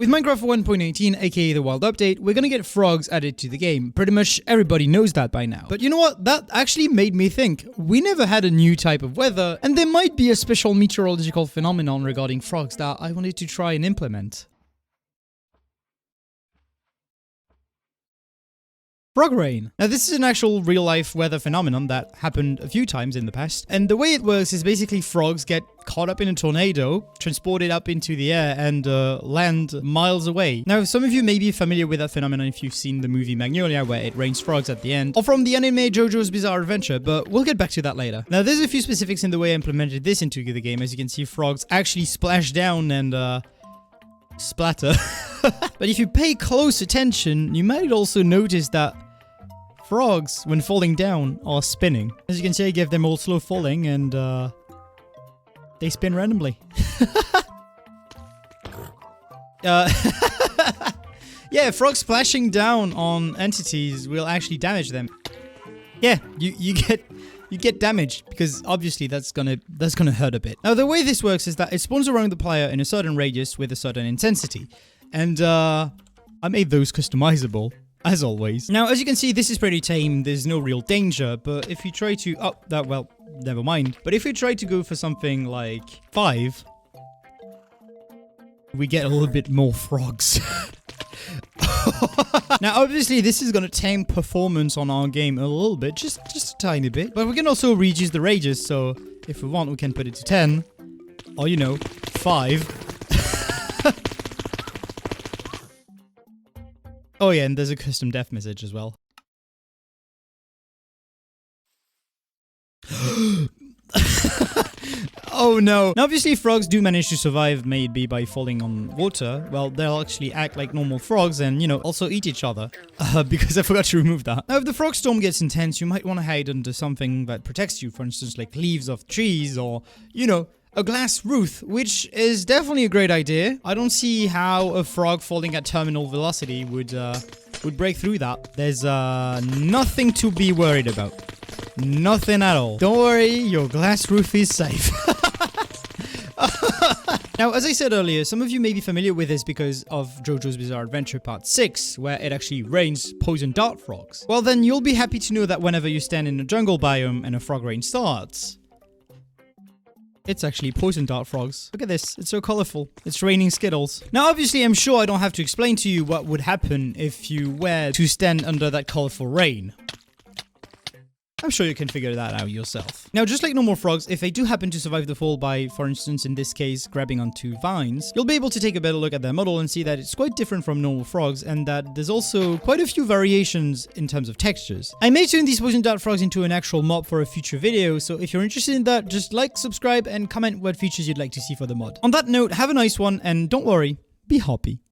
With Minecraft 1.18, aka the Wild Update, we're gonna get frogs added to the game. Pretty much everybody knows that by now. But you know what? That actually made me think. We never had a new type of weather, and there might be a special meteorological phenomenon regarding frogs that I wanted to try and implement. Frog rain. Now this is an actual real-life weather phenomenon that happened a few times in the past, and the way it works is basically frogs get caught up in a tornado, transported up into the air, and land miles away. Now some of you may be familiar with that phenomenon if you've seen the movie Magnolia, where it rains frogs at the end, or from the anime JoJo's Bizarre Adventure, but we'll get back to that later. Now there's a few specifics in the way I implemented this into the game. As you can see, frogs actually splash down and splatter. But if you pay close attention, you might also notice that frogs, when falling down, are spinning. As you can see, I gave them all slow falling and they spin randomly. Yeah, frogs splashing down on entities will actually damage them. Yeah, you get damaged because obviously that's gonna hurt a bit. Now the way this works is that it spawns around the player in a certain radius with a certain intensity, and I made those customizable as always. Now as you can see, this is pretty tame. There's no real danger, but if you try to well, never mind. But if you try to go for something like 5, we get a little bit more frogs. Now obviously this is gonna tame performance on our game a little bit, just a tiny bit, but we can also reduce the radius, so if we want we can put it to 10, or you know, 5. Oh yeah, and there's a custom death message as well. Oh no. Now obviously frogs do manage to survive, maybe by falling on water. Well, they'll actually act like normal frogs and, you know, also eat each other. Because I forgot to remove that. Now if the frog storm gets intense, you might want to hide under something that protects you. For instance, like leaves of trees or, you know, a glass roof, which is definitely a great idea. I don't see how a frog falling at terminal velocity would break through that. There's nothing to be worried about. Nothing at all. Don't worry, your glass roof is safe. Now, as I said earlier, some of you may be familiar with this because of JoJo's Bizarre Adventure Part 6, where it actually rains poison dart frogs. Well then, you'll be happy to know that whenever you stand in a jungle biome and a frog rain starts, it's actually poison dart frogs. Look at this. It's so colorful. It's raining Skittles. Now, obviously, I'm sure I don't have to explain to you what would happen if you were to stand under that colorful rain. I'm sure you can figure that out yourself. Now, just like normal frogs, if they do happen to survive the fall by, for instance, in this case, grabbing onto vines, you'll be able to take a better look at their model and see that it's quite different from normal frogs and that there's also quite a few variations in terms of textures. I may turn these poison dart frogs into an actual mob for a future video, so if you're interested in that, just like, subscribe, and comment what features you'd like to see for the mod. On that note, have a nice one, and don't worry, be happy.